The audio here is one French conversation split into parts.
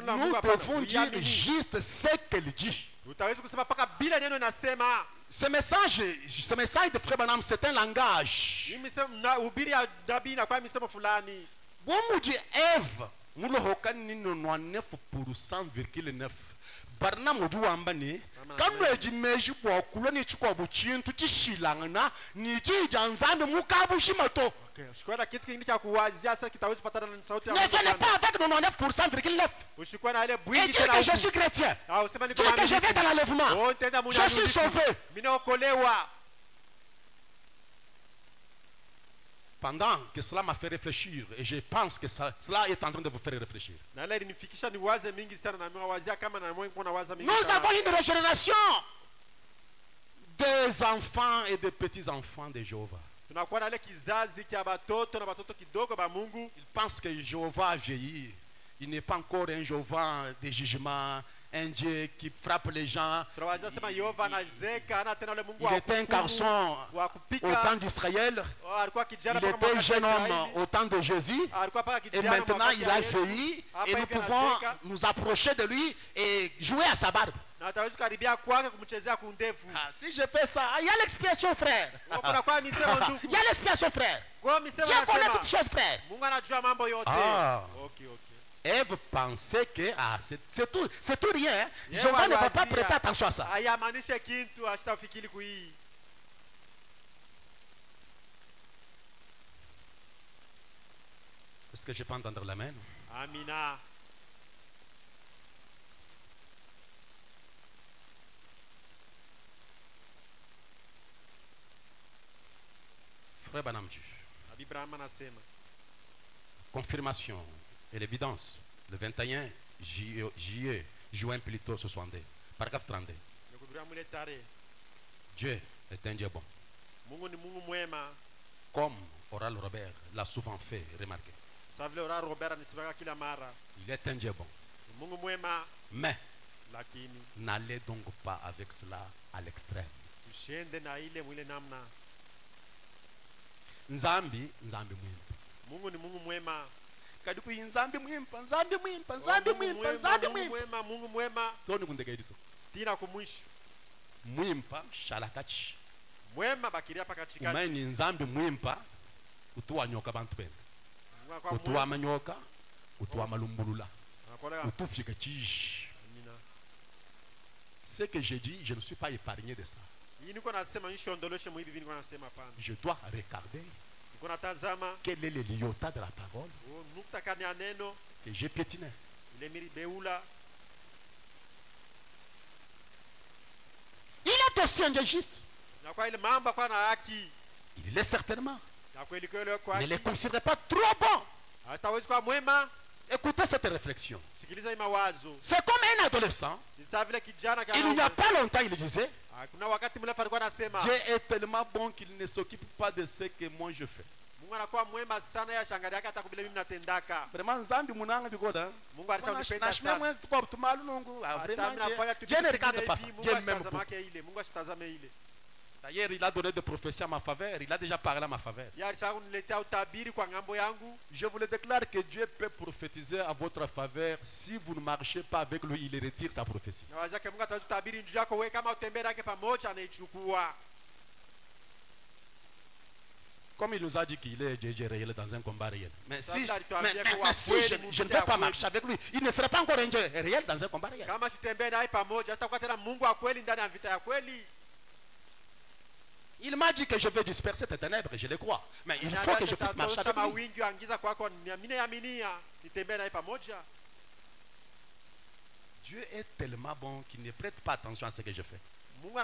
nous devons dire juste ce qu'elle dit. Ce message de Frère Branham, c'est un langage. Bon, nous dit Ève, nous le reconnaissons 99,9%. Barnam du wambani kando ejimeji kwa kuloni chukwa buchintu chishilangana ni chijanzambe mukabushi mato. Ushikuwa kitu kingine cha kuwazia sasa kitaweza patana na sauti ya Mungu. Ne venez pas avec 99,9%. Ushikuwa na ile bwingi tena. Et dire que je suis chrétien. Dire que je vais dans l'enlèvement. Je suis sauvé. Minaokolewa. Pendant que cela m'a fait réfléchir, et je pense que cela est en train de vous faire réfléchir. Nous avons une régénération des enfants et des petits-enfants de Jéhovah. Ils pensent que Jéhovah a vieilli. Il n'est pas encore un Jéhovah de jugement, un Dieu qui frappe les gens. Il était un garçon au temps d'Israël. Il était un jeune homme au temps de Jésus. Et maintenant il a vieilli. Et nous pouvons nous approcher de lui et jouer à sa barbe. Si je fais ça, il y a l'expiation, frère. Il y a l'expiation, frère. Dieu connaît toutes choses, frère. Ève pensait que c'est tout rien. Jéhovah ne va pas prêter attention à ça. Est-ce que je peux entendre l'amen? Amina. Frère Banamju. Confirmation et l'évidence. Le 21 juillet, juin plutôt 62. Paragraphe 32. Dieu est un Dieu bon. Comme Oral Robert l'a souvent fait remarquer. Il est un Dieu bon. Mais n'allez donc pas avec cela à l'extrême. Nzambi mwema. Kaduku nzambi mwema. Toni kundega edito. Tina kumwisho. Mwimpa shalakachi. Mwema bakiria pakachikachi. Umaini nzambi mwimpa utuwa nyoka bantu bende. Utuwa manyoka, utuwa malumbulula. Utufika chishi. Ce que j'ai dit, je ne suis pas épargné de ça. Je dois regarder quel est le liota de la parole que j'ai piétiné. Il est aussi un Dieu juste. Il l'est certainement. Ne le considérez pas trop bon. Écoutez cette réflexion. C'est comme un adolescent. Il n'y a pas longtemps, il disait, Dieu est tellement bon qu'il ne s'occupe pas de ce que moi je fais. Vraiment, Nzambi munanga bikoda. Dieu ne regarde pas ça. Dieu m'aime beaucoup. D'ailleurs, il a donné des prophéties à ma faveur. Il a déjà parlé à ma faveur. Je vous le déclare que Dieu peut prophétiser à votre faveur. Si vous ne marchez pas avec lui, il retire sa prophétie. Comme il nous a dit qu'il est Dieu réel dans un combat réel. Mais si je ne vais pas marcher avec lui, il ne sera pas encore un Dieu réel dans un combat réel. Il m'a dit que je vais disperser tes ténèbres, je le crois. Mais il faut que je puisse marcher avec lui. Dieu est tellement bon qu'il ne prête pas attention à ce que je fais. Même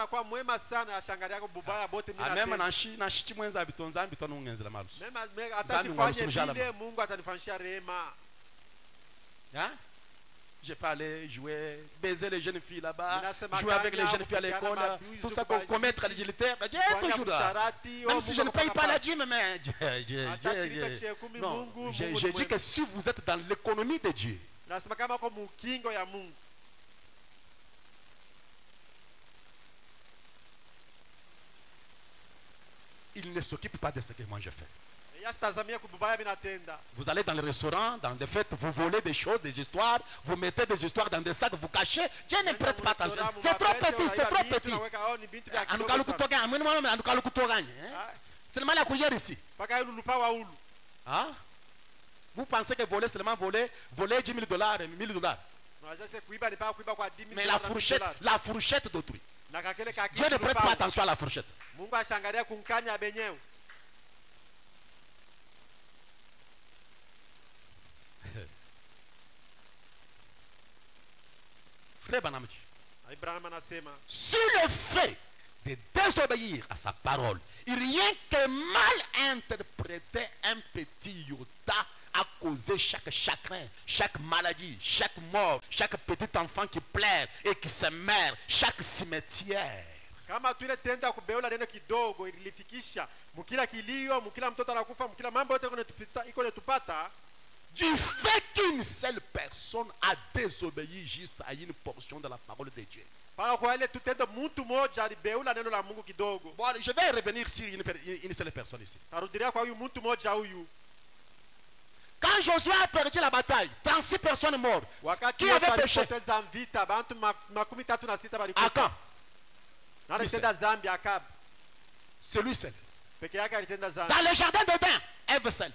je peux aller jouer, baiser les jeunes filles là-bas, jouer avec les jeunes filles à l'école, tout ça, commettre l'agilitaire. Dieu est toujours là. Même si je ne paye pas la dîme, mais non, je dis que si vous êtes dans l'économie de Dieu, il ne s'occupe pas de ce que moi je fais. Vous allez dans le restaurant, dans des fêtes, vous volez des choses, des histoires, vous mettez des histoires dans des sacs, vous cachez. Dieu ne prête pas attention. C'est trop petit, c'est trop petit. C'est le mal à courir ici. Hein? Vous pensez que voler seulement voler 10 000 dollars, 1 000 dollars. Mais la fourchette d'autrui. Dieu ne prête pas attention à la fourchette. Frère Branham dit, sur le fait de désobéir à sa parole, rien que mal interpréter un petit iota a causé chaque chagrin, chaque maladie, chaque mort, chaque petit enfant qui pleure et qui se meurt, chaque cimetière. Kama tuile tenda kubeula neno kidogo ilifikisha mukila kilio, mukila mtoto anakufa, mukila mambo yote iko netupata du fait qu'une seule personne a désobéi juste à une portion de la parole de Dieu. Para kwa ile tutenda mtu moja alibeula neno la Mungu kidogo. Bon, je vais revenir sur une seule personne ici. Tarudilia kwa huyu mtu moja huyu. Quand Josué a perdu la bataille, 36 personnes mortes. Qui avait péché? Akan. C'est lui seul. Dans le jardin d'Éden, Ève seule.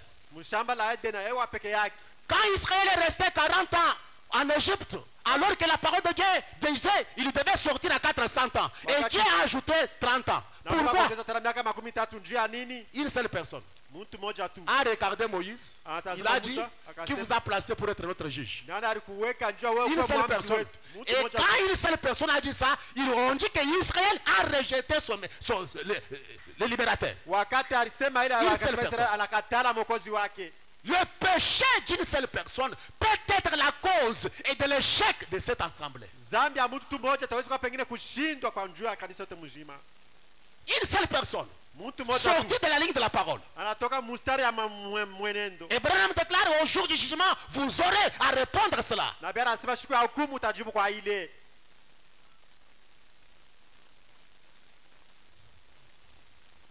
Quand Israël est resté 40 ans en Égypte, alors que la parole de Dieu disait il devait sortir à 400 ans, et Dieu a ajouté 30 ans. Pourquoi? Une seule personne a regardé Moïse, il a dit qui vous a placé pour être notre juge. Une seule personne. Et quand une seule personne a dit ça, ils ont dit qu'Israël a rejeté le libérateur. Une seule personne. Le péché d'une seule personne peut être la cause et de l'échec de cet ensemble. Une seule personne sortie de la ligne de la parole. Et Branham déclare au jour du jugement, vous aurez à répondre à cela.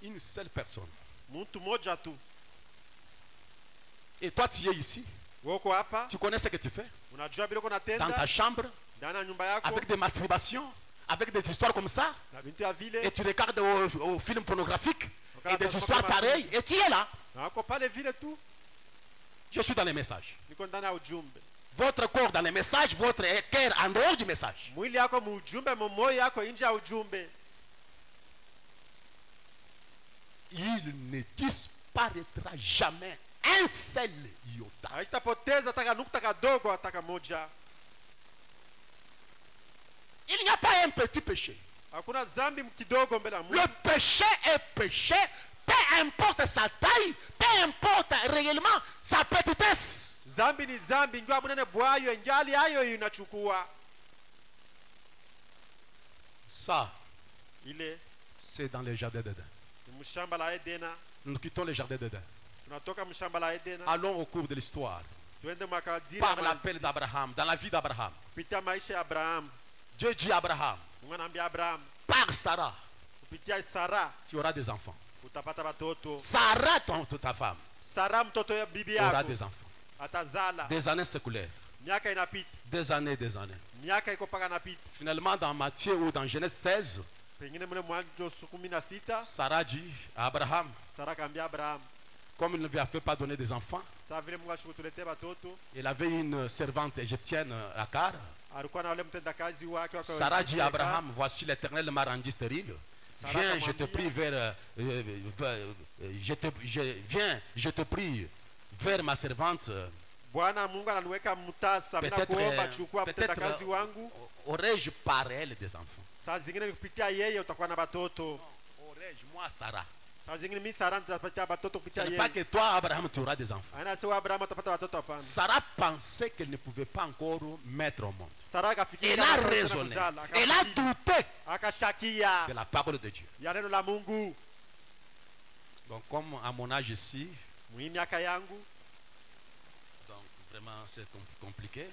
Une seule personne. Et toi tu es ici. Tu connais ce que tu fais dans ta chambre avec des masturbations, avec des histoires comme ça, et tu regardes au film pornographique et des histoires pareilles, et tu es là. Je suis dans les messages. Votre corps dans les messages, votre cœur en dehors du message. Il ne disparaîtra jamais un seul iota. Il n'y a pas un petit péché. Le péché est péché, peu importe sa taille, peu importe réellement sa petitesse. Ça, c'est dans les jardins d'Éden. Nous quittons les jardins d'Éden. Allons au cours de l'histoire. Par l'appel d'Abraham, dans la vie d'Abraham. Dieu dit à Abraham, par Sarah, tu auras des enfants. Sarah, ta femme, aura des enfants. Des années s'écoulèrent. Des années. Finalement, dans Matthieu ou dans Genèse 16, Sarah dit à Abraham, comme il ne lui avait pas donné des enfants, il avait une servante égyptienne, Agar. Sarah dit à Abraham, voici l'Éternel m'a rendu stérile. Viens, je te prie je te prie vers ma servante. Peut-être aurais-je par elle des enfants. Aurais-je moi Sarah. Ce n'est pas que toi, Abraham, tu auras des enfants. Sarah pensait qu'elle ne pouvait pas encore mettre au monde. Elle a raisonné. Elle a douté de la parole de Dieu. Donc, comme à mon âge ici, donc vraiment c'est compliqué.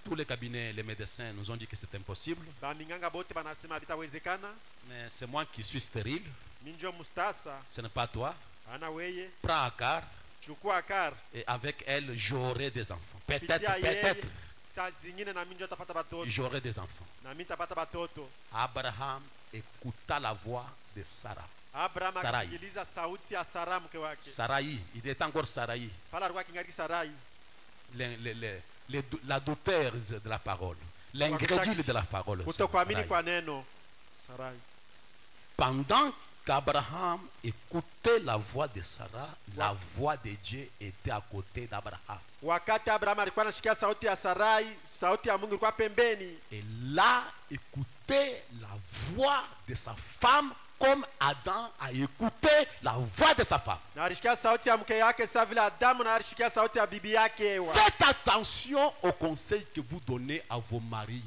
Tous les cabinets, les médecins nous ont dit que c'est impossible. Mais c'est moi qui suis stérile. Ce n'est pas toi. prends Agar chukua Agar, et avec elle j'aurai des enfants. Peut-être j'aurai des enfants. Abraham écouta la voix de Sarah. Sarai, il est encore Sarai. La douteuse de la parole, l'ingrédient de la parole. Pendant qu'Abraham écoutait la voix de Sarah, la voix de Dieu était à côté d'Abraham. Et là, écoutait la voix de sa femme comme Adam a écouté la voix de sa femme. Faites attention aux conseils que vous donnez à vos maris.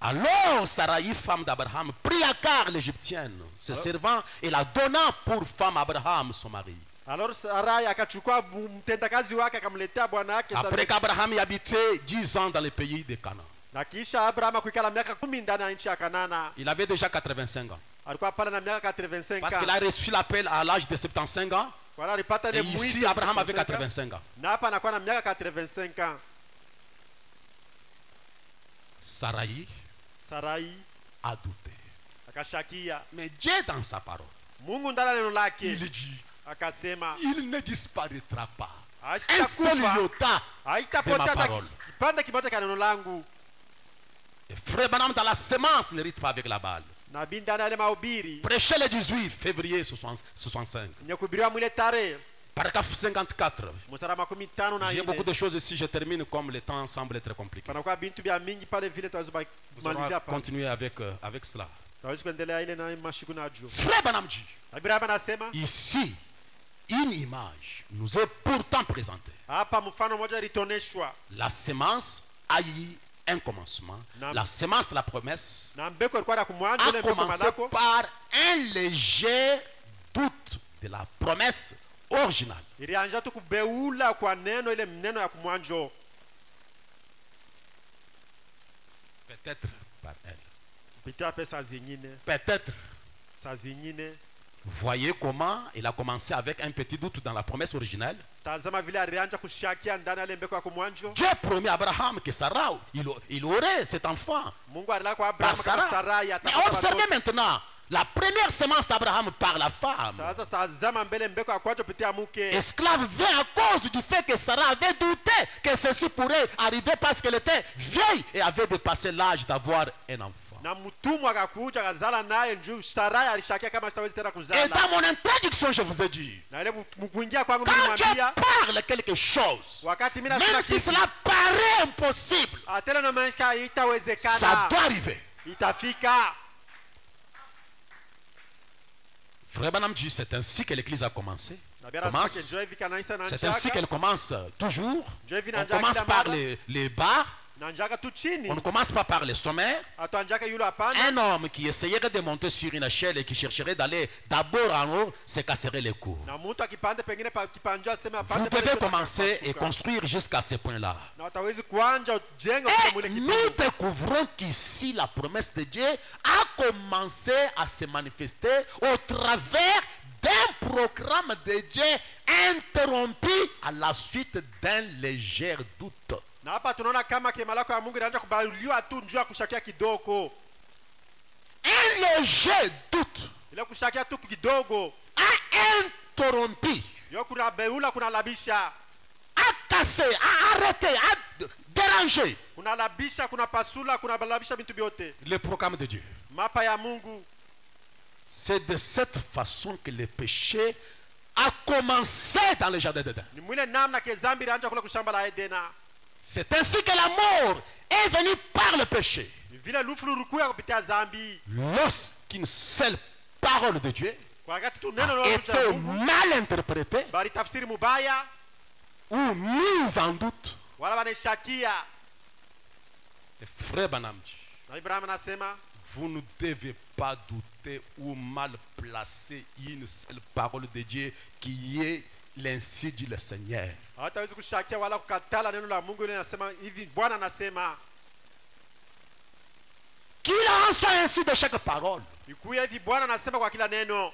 Alors Sarai, femme d'Abraham, prit Agar l'égyptienne, se servant, et la donna pour femme à Abraham, son mari. Après qu'Abraham y habitait 10 ans dans le pays de Canaan. Il avait déjà 85 ans. Parce qu'il a reçu l'appel à l'âge de 75 ans. Et ici, Abraham avait 85 ans. Sarai a douté. Mais Dieu dans sa parole, il dit, il ne disparaîtra pas un seul iota de ma parole. Et frère Branham, dans la semence, ne rite pas avec la balle. Prêchez le 18 février 65. Paragraphe 54. J'ai beaucoup de choses ici, je termine comme le temps semble être compliqué. Nous allons continuer avec cela. Frère Branham dit, ici, une image nous est pourtant présentée. La semence a eu un commencement. La semence de la promesse a commencé par un léger doute de la promesse originale. Peut-être par elle. Peut-être. Voyez comment il a commencé avec un petit doute dans la promesse originale. Dieu promet à Abraham que Sarah, il aurait cet enfant par Sarah. Mais observez maintenant, la première semence d'Abraham par la femme. Esclave vient à cause du fait que Sarah avait douté que ceci pourrait arriver parce qu'elle était vieille et avait dépassé l'âge d'avoir un enfant. Et dans mon introduction, je vous ai dit, quand Dieu parle quelque chose, même si cela paraît impossible, ça doit arriver. Frère Branham dit, c'est ainsi que l'église a commencé. C'est ainsi qu'elle commence toujours. On commence par les bas. On ne commence pas par les sommets. Un homme qui essayerait de monter sur une échelle et qui chercherait d'aller d'abord en haut se casserait les coups. Vous devez commencer et construire jusqu'à ce point-là. Et nous découvrons qu'ici la promesse de Dieu a commencé à se manifester au travers d'un programme de Dieu interrompu à la suite d'un léger doute. Un léger doute a interrompu, a cassé, a arrêté, a dérangé le programme de Dieu. C'est de cette façon que le péché a commencé dans le jardin d'Éden. C'est ainsi que la mort est venue par le péché. Lorsqu'une seule parole de Dieu a été mal interprétée ou mise en doute, le frère Branham dit, vous ne devez pas douter ou mal placer une seule parole de Dieu qui L'ainsi dit le Seigneur. Hatawezi kushakia wala kukatala neno la Mungu ile linasema hivi. Bwana anasema Qu'il en soit ainsi de chaque parole. ikuye hivi. Bwana anasema kwa kila neno.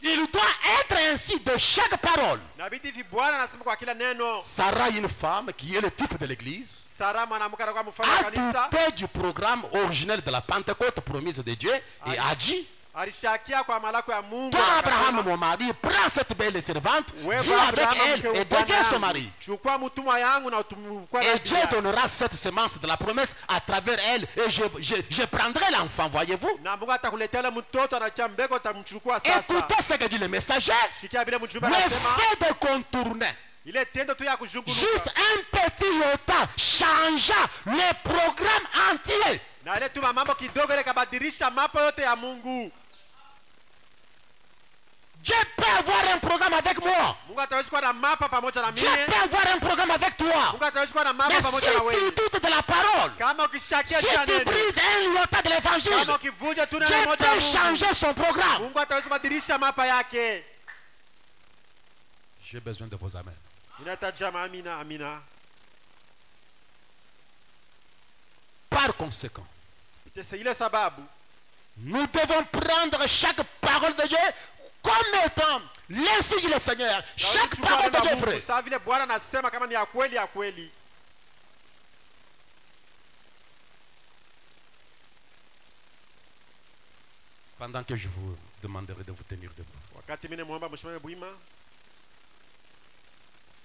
Il doit être ainsi de chaque parole. Nabidi hivi. Bwana anasema kwa kila neno. Sarah, une femme qui est le type de l'église, Sara mwanamke anakuwa mfano wa a kanisa. douté du programme originel de la Pentecôte promise de Dieu et a dit: Alishakia kwa malako ya Mungu. toi Abraham mon mari, prends cette belle servante, vis avec elle et deviens son mari. Chukua mtumwa yangu na utumkwa. Et Dieu donnera cette semence de la promesse à travers elle et je prendrai l'enfant, voyez-vous. Na Mungu atakuletea ile mtoto anacha mbeko utamchukua sasa. Écoutez ce que dit le messager. Shikia vile mjumbe Le anasema. fait de contourner Ile tendo tu ya kuzunguruka. juste un petit iota changea le programme entier. Na ile tu mambo kidogo ile kabadilisha mapo yote ya Mungu. Dieu peut avoir un programme avec moi. Mungu ataweza kuwa na mapa pamoja na Dieu mimi. peut avoir un programme avec toi. Mungu ataweza kuwa na Mais mapa pamoja na si tu wewe. doutes de la parole, Kama ukishakia si cha tu neno. brises un iota de Kama l'évangile, ukivunja tu neno Dieu moja la peut Mungu. changer son programme. Mungu ataweza kubadilisha mapa yake. J'ai besoin de vos amens. Inahitaji amina, amina. Par conséquent, C'est ile sababu nous devons prendre chaque parole de Dieu comme étant l'ainsi dit le Seigneur. Chaque parole de Dieu est vraie. Sawa vile Bwana anasema kama ni ya kweli ya kweli. Pendant que je vous demanderai de vous tenir debout. Wakati mimi namuomba mshimame bwima,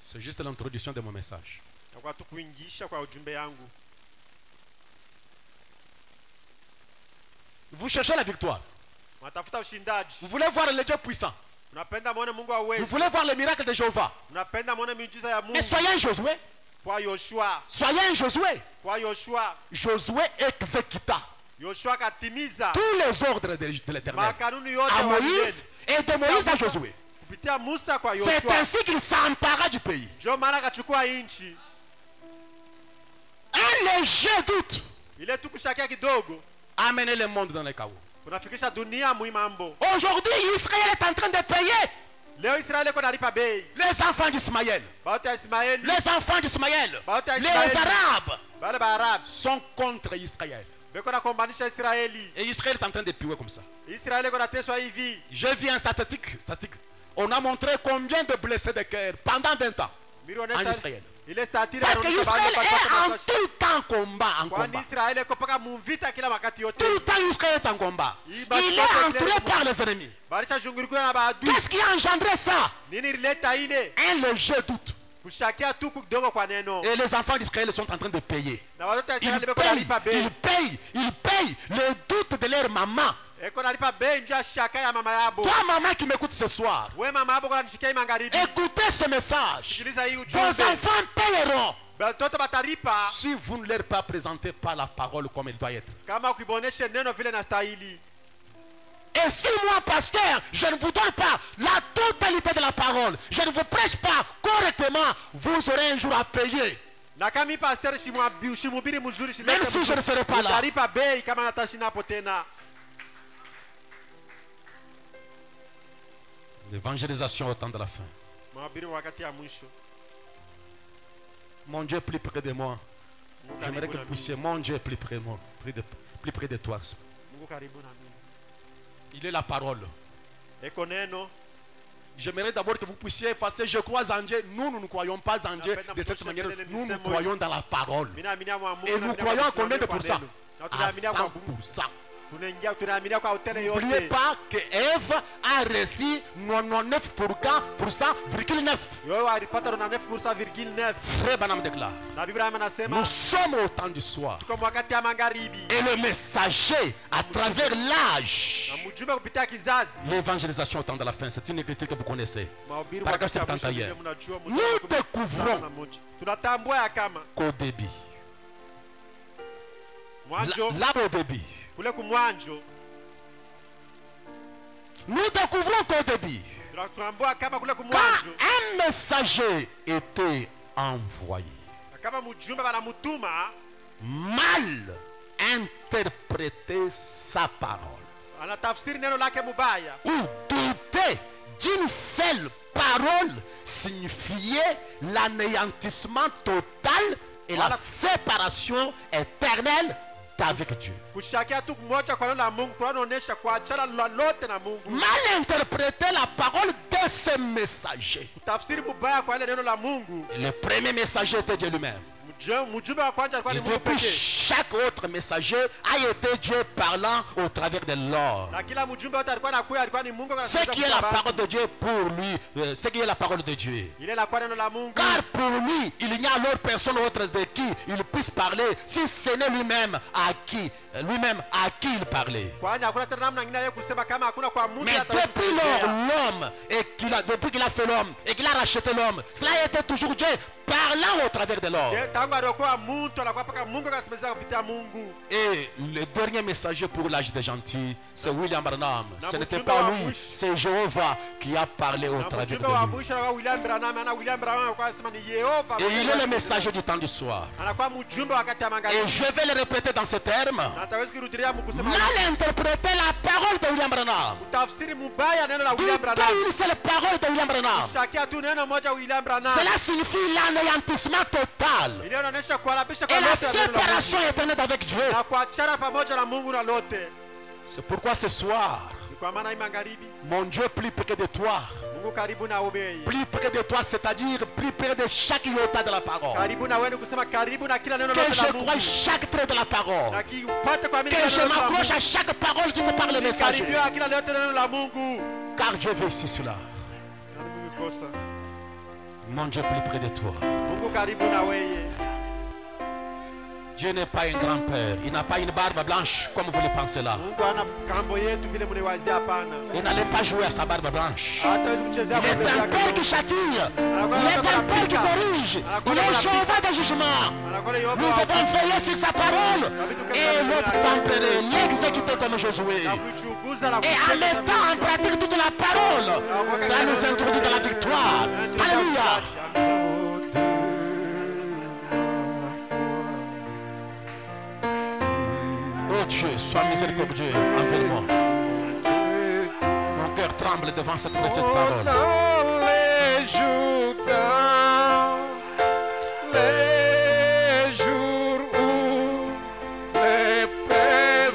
C'est juste l'introduction de mon message. na kwa tu kuingisha kwa ujumbe yangu. Vous cherchez la victoire. Unatafuta ushindaji. Vous voulez voir le Dieu puissant. Unapenda muone Mungu Vous aweze. voulez voir le miracle de Jéhovah. Unapenda muone miujiza ya Mungu. Mais soyez un Josué. Kwa Yoshua. Soyez un Josué. Kwa Yoshua. Josué exécuta Yoshua katimiza tous les ordres de l'Éternel makanuni yote à wa Moïse et de Moïse à Josué. kupitia Musa kwa C'est Yoshua. ainsi qu'il s'empara du pays. Ndio maana akachukua inchi. Un léger doute Ile tu kushakia kidogo a amené le monde dans le chaos. kunafikisha dunia muimambo. Aujourd'hui, Israël est en train de payer Leo Israeli iko nalipa bei. les enfants d'Ismaël. Baota ya Ismaeli, Les enfants d'Ismaël, Bauta les Ismaël. Arabes bale ba Arabu sont contre Israël. beko na kombanisha Israeli. Et Israël est en train de piller comme ça. Israeli iko nateswa hivi. J'ai vu un statistique. On a montré combien de blessés de cœur pendant 20 ans en Israël. Ile statira Parce que Israël est en tout temps combat, en kwani combat. Israeli iko paka muvita kila wakati yote. Tout le temps Israël est en combat. Il Il est entouré par les ennemis. Barisha zungurukwa na baadui. Qu'est-ce qui a engendré ça? Nini ileta ile? Un léger doute. Kushakia tu kidogo kwa neno. Et les enfants d'Israël sont en train de payer. Na watoto wa Ils Israeli beko nalipa bei. payent le doute de leur maman. Eko nalipa bei njoo ya shaka ya mama yabo. Toi, maman qui m'écoute ce soir, We mama yabo kwa nishikia magharibi. écoutez ce message. Sikiliza hii Vos ujumbe. enfants paieront Watoto batalipa si vous ne leur pas présentez pas la parole comme elle doit être. kama ukiboneshe neno vile na stahili. Et si moi, pasteur, je ne vous donne pas la totalité de la parole, je ne vous prêche pas correctement, vous aurez un jour à payer. Na kama pastor shimubiri mzuri shilete. Même si je ne serai pas là. Utalipa bei kama natashina hapo tena. L'évangélisation au temps de la fin. Mahubiri wakati ya mwisho. Mon Dieu est plus près de moi. Mungu J'aimerais karibu que na vous puissiez, mon Dieu est plus près de moi, plus près de toi. mimi. Mungu karibu na mimi. Il est la parole. Eko neno. J'aimerais d'abord que vous puissiez effacer, je crois en Dieu. Nous, nous ne croyons pas en Dieu de cette manière. Nous, nous croyons dans la parole. Mimi naamini kwa Mungu. Et nous croyons à combien de pourcents? Na À tunaamini kwa Mungu. 100%. Tunaamini kwa hoteli N'oubliez yote. pas que Ève a reçu 99,9%. Yo alipata 99.9. Frère Banam déclare, Na Biblia anasema nous sommes au temps du soir. tuko wakati ya magharibi. Et le messager, à travers l'âge, Na mjumbe kupitia kizazi. l'évangélisation au temps de la fin, c'est une écriture que vous connaissez. Mahubiri Paragraphe wakati ya mwisho 71. vile mnajua Nous découvrons tunatambua ya kama qu'au début, mwanzo là au début, kule kumwanzo nous découvrons qu'au début, tunatambua kama kule quand kumwanzo un messager était envoyé, kama mjumbe banamutuma mal interpréter sa parole, anatafsiri neno lake mubaya ou douter parler d'une seule parole signifiait l'anéantissement total et la séparation éternelle avec Dieu. Mal interpréter la parole de ce messager. Le premier messager était Dieu lui-même. Et depuis, chaque autre messager a été Dieu parlant au travers de l'or. Ce qui est la parole de Dieu pour lui, ce qui est la parole de Dieu. Car pour lui, il n'y a alors personne autre de qui il puisse parler si ce n'est lui-même à qui il parlait. Mais depuis l'homme, depuis qu'il a fait l'homme et qu'il a racheté l'homme, cela a été toujours Dieu parlant au travers de l'homme. Et le dernier messager pour l'âge des gentils, c'est William Branham. Ce n'était pas lui, c'est Jéhovah qui a parlé au travers de lui. Et il est le messager du temps du soir. Et je vais le répéter dans ces termes. Mal interpréter la parole de William Branham. Une seule parole de William Branham. Cela signifie l'anéantissement total et la séparation éternelle avec Dieu. C'est pourquoi ce soir, mon Dieu plus près de toi, plus près de toi, c'est-à-dire plus près de chaque iota de la parole, que je croie chaque trait de la parole, que je m'accroche à chaque parole qui te parle le message, car Dieu veut ici cela. Mon Dieu plus près de toi. Dieu n'est pas un grand-père. Il n'a pas une barbe blanche comme vous le pensez là. Il n'allait pas jouer à sa barbe blanche. Il est un père qui châtie. Il est un père qui corrige. Il est Jéhovah de jugement. Nous devons veiller sur sa parole et l'obtempérer, l'exécuter comme Josué. Et en mettant en pratique toute la parole, ça nous introduit dans la victoire. Alléluia. Oh Dieu, sois miséricordieux envers moi. Mon cœur tremble devant cette précieuse parole. Les jours où les pères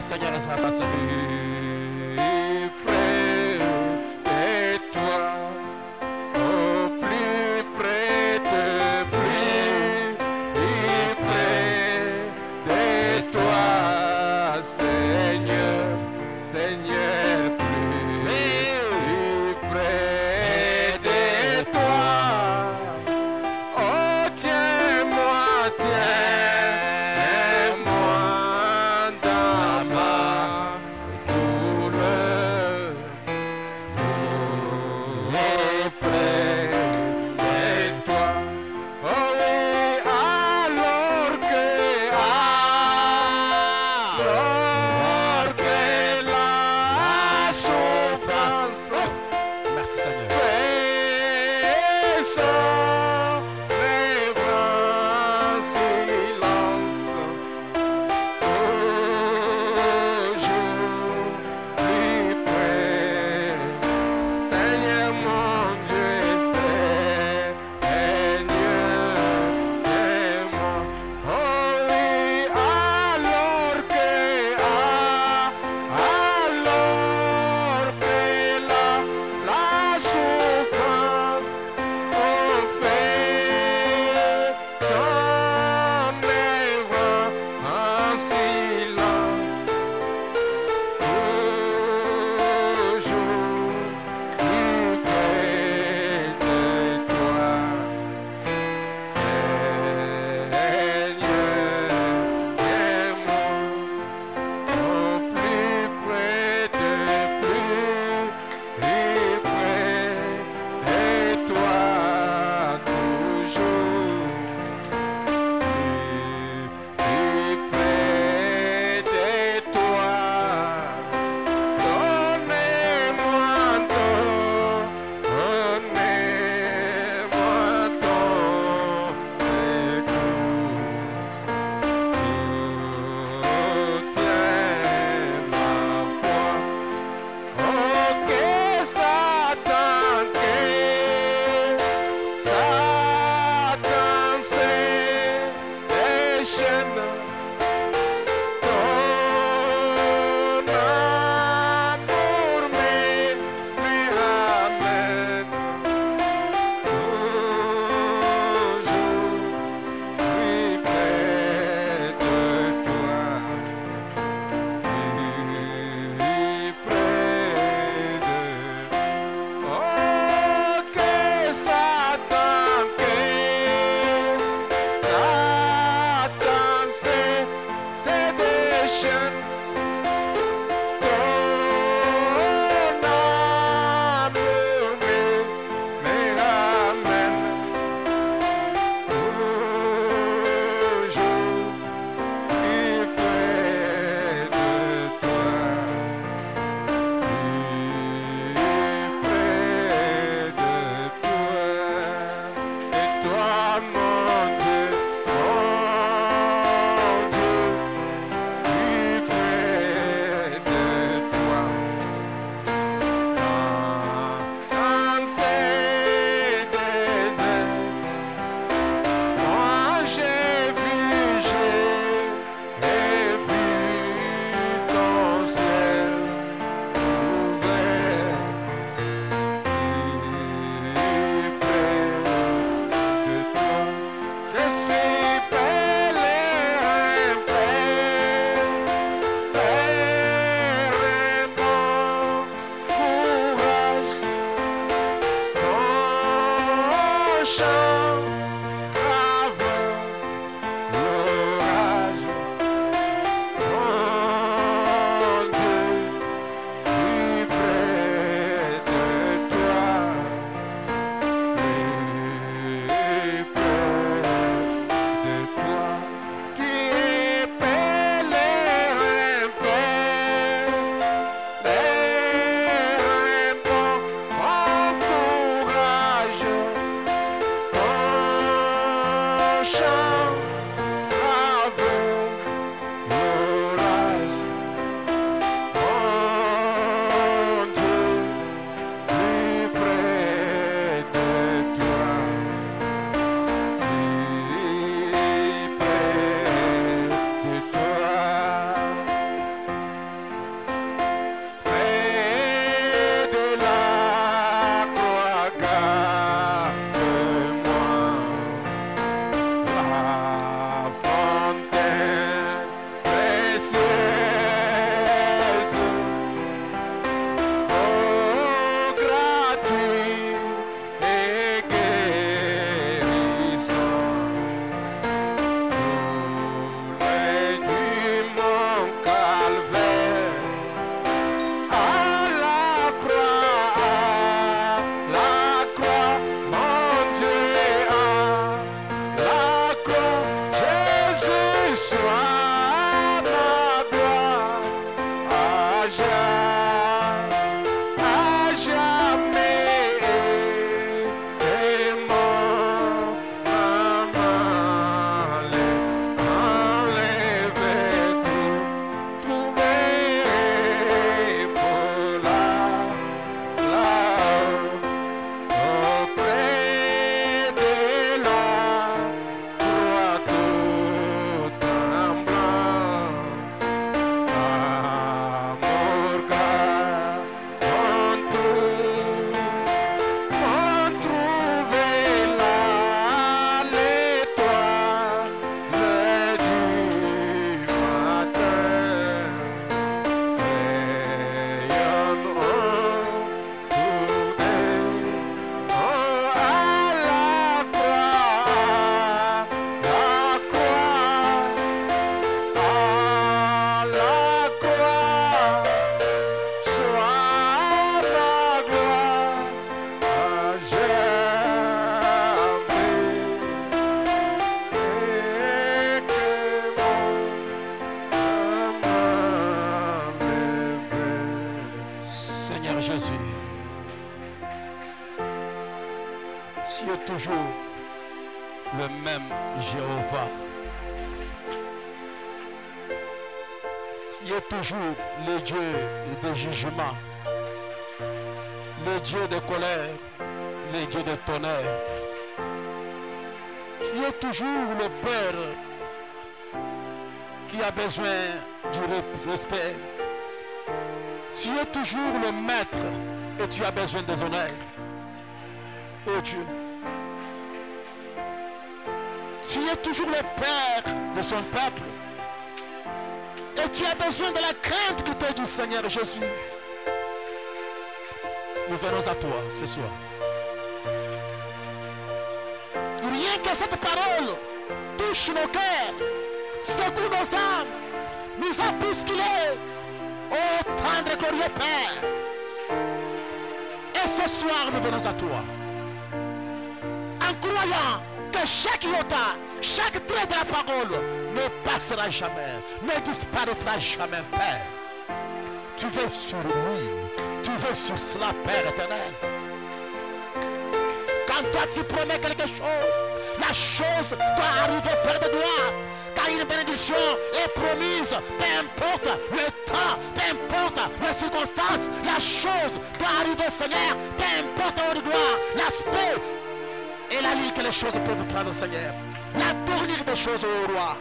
Seigneur, et sa Seigneur. Jésus, tu es toujours le même Jéhovah. Tu es toujours le Dieu des jugements, le Dieu de colère, le Dieu de tonnerre. Tu es toujours le Père qui a besoin du respect. Tu es toujours le Maître et tu as besoin des honneurs. Oh Dieu, tu es toujours le Père de son peuple. Et tu as besoin de la crainte qui t'est du Seigneur Jésus. Nous venons à toi ce soir. Rien que cette parole touche nos cœurs, secoue nos âmes, nous a bousculés. Oh tendre et glorieux Père. Et ce soir nous venons à toi. En croyant que chaque iota, chaque trait de la parole ne passera jamais, ne disparaîtra jamais, Père. Tu veux sur lui, tu veux sur cela, Père éternel. Quand toi tu promets quelque chose, la chose doit arriver, Père de gloire. Quand une bénédiction est promise, peu importe le temps, peu importe les circonstances, la chose doit arriver, Seigneur, peu importe au gloire, l'aspect et la ligne que les choses peuvent prendre, Seigneur. La tournure des choses au roi.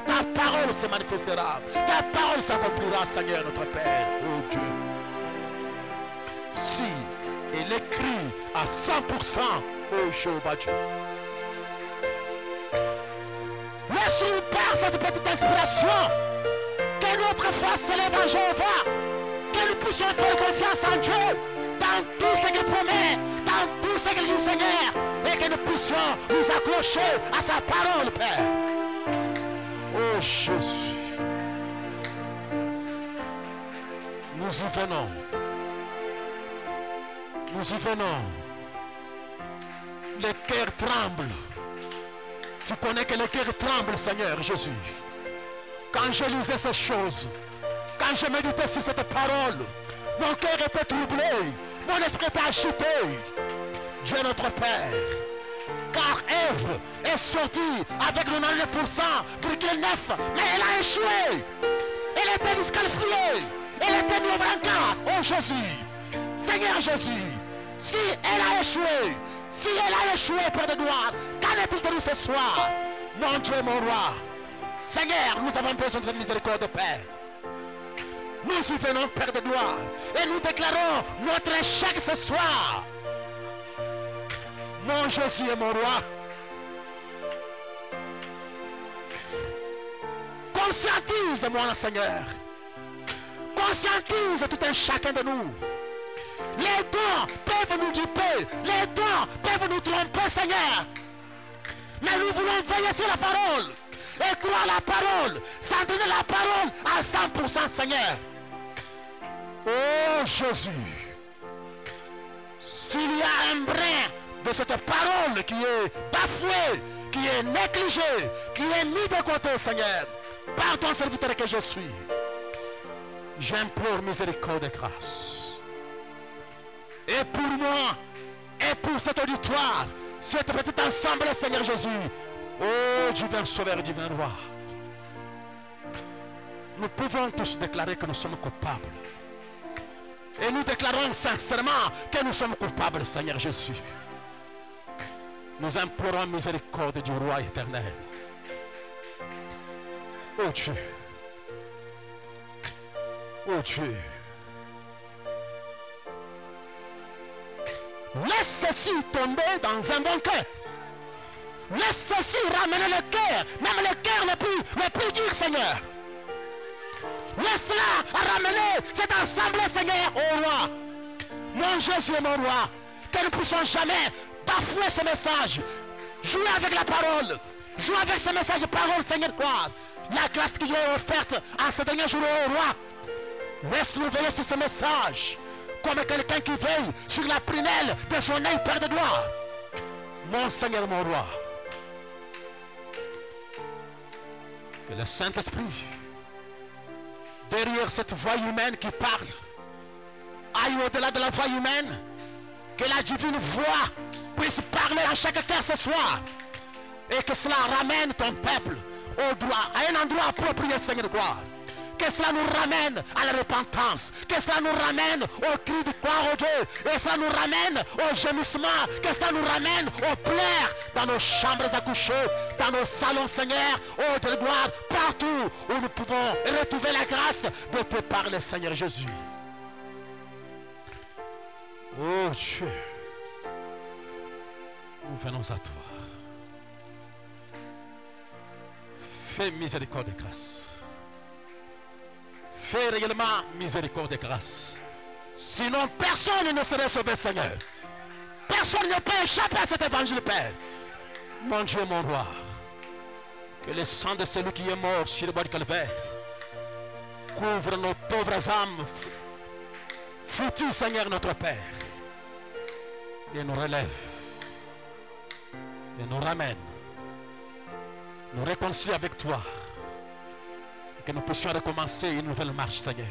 Ta parole se manifestera. Ta parole s'accomplira, Seigneur notre Père. Oh Dieu. Si elle écrit à 100%, oh Jéhovah Dieu. Laisse-nous par cette petite inspiration que notre foi s'élève en Jéhovah. Que nous puissions faire confiance en Dieu dans tout ce qu'il promet, dans tout ce qu'il dit, Seigneur. Et que nous puissions nous accrocher à sa parole, Père. Oh Jésus. Nous y venons. Nous y venons. Le cœur tremble. Tu connais que le cœur tremble, Seigneur Jésus. Quand je lisais ces choses, quand je méditais sur cette parole, mon cœur était troublé, mon esprit était agité. Dieu notre Père, car Ève est sortie avec 99,9%, mais elle a échoué. Elle était disqualifiée. Elle était mise au brancard. Oh Jésus, Seigneur Jésus, si elle a échoué, si elle a échoué, Père de gloire, qu'en est-il de nous ce soir? Mon Dieu, mon roi, Seigneur, nous avons besoin de ta miséricorde, Père. Nous y venons, Père de gloire, et nous déclarons notre échec ce soir. Mon Jésus et mon roi, conscientise-moi, Seigneur. Conscientise tout un chacun de nous. Les dons peuvent nous duper, les dons peuvent nous tromper, Seigneur. Mais nous voulons veiller sur la parole et croire la parole, sans donner la parole à 100%, Seigneur. Oh Jésus, s'il y a un brin de cette parole qui est bafouée, qui est négligée, qui est mise de côté, Seigneur, par ton serviteur que je suis, j'implore miséricorde et grâce. Et pour moi, et pour cet auditoire, cet petit ensemble, Seigneur Jésus, oh divin sauveur, divin roi, nous pouvons tous déclarer que nous sommes coupables. Et nous déclarons sincèrement que nous sommes coupables, Seigneur Jésus. Nous implorons miséricorde du roi éternel. Oh Dieu. Oh Dieu. Laisse ceci tomber dans un bon cœur. Laisse ceci ramener le cœur, même le cœur le plus dur, Seigneur. Laisse-la ramener cet ensemble, Seigneur, au roi. Mon Jésus et mon roi, que nous ne puissions jamais bafouer ce message. Jouer avec la parole. Jouer avec ce message parole, Seigneur, gloire. La grâce qui est offerte en ce dernier jour au roi. Laisse-nous veiller sur ce message. Comme quelqu'un qui veille sur la prunelle de son œil, Père de gloire. Mon Seigneur, mon roi. Que le Saint-Esprit, derrière cette voix humaine qui parle, aille au-delà de la voix humaine. Que la divine voix puisse parler à chaque cœur ce soir. Et que cela ramène ton peuple au droit, à un endroit approprié, Seigneur de gloire. Que cela nous ramène à la repentance. Que cela nous ramène au cri de gloire au Dieu. Et cela nous ramène au gémissement. Que cela nous ramène aux pleurs dans nos chambres à coucher, dans nos salons, Seigneur, au Dieu de gloire, partout où nous pouvons retrouver la grâce de te parler, Seigneur Jésus. Oh Dieu, nous venons à toi. Fais miséricorde et grâce. Fais réellement miséricorde et grâce. Sinon, personne ne serait sauvé, Seigneur. Personne ne peut échapper à cet évangile, Père. Mon Dieu, mon roi, que le sang de celui qui est mort sur le bois de Calvaire couvre nos pauvres âmes foutues, Seigneur notre Père, et nous relève, et nous ramène, nous réconcilie avec toi, et que nous puissions recommencer une nouvelle marche, Seigneur.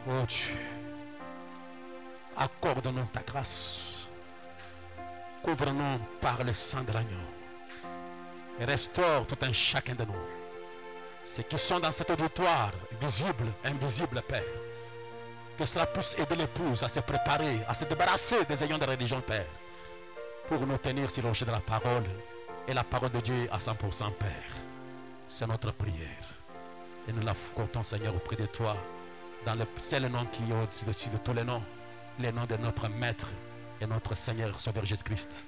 Oh Dieu, accorde-nous ta grâce, couvre-nous par le sang de l'agneau, et restaure tout un chacun de nous, ceux qui sont dans cet auditoire, visible, invisible, Père. Que cela puisse aider l'épouse à se préparer, à se débarrasser des ayants de religion, Père, pour nous tenir sur le rocher de la parole et la parole de Dieu à 100%, Père. C'est notre prière. Et nous la comptons, Seigneur, auprès de toi, dans le seul nom qui est au-dessus de tous les noms de notre Maître et notre Seigneur Sauveur Jésus-Christ.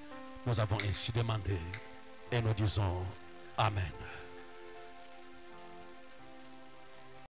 Nous avons ainsi demandé et nous disons Amen.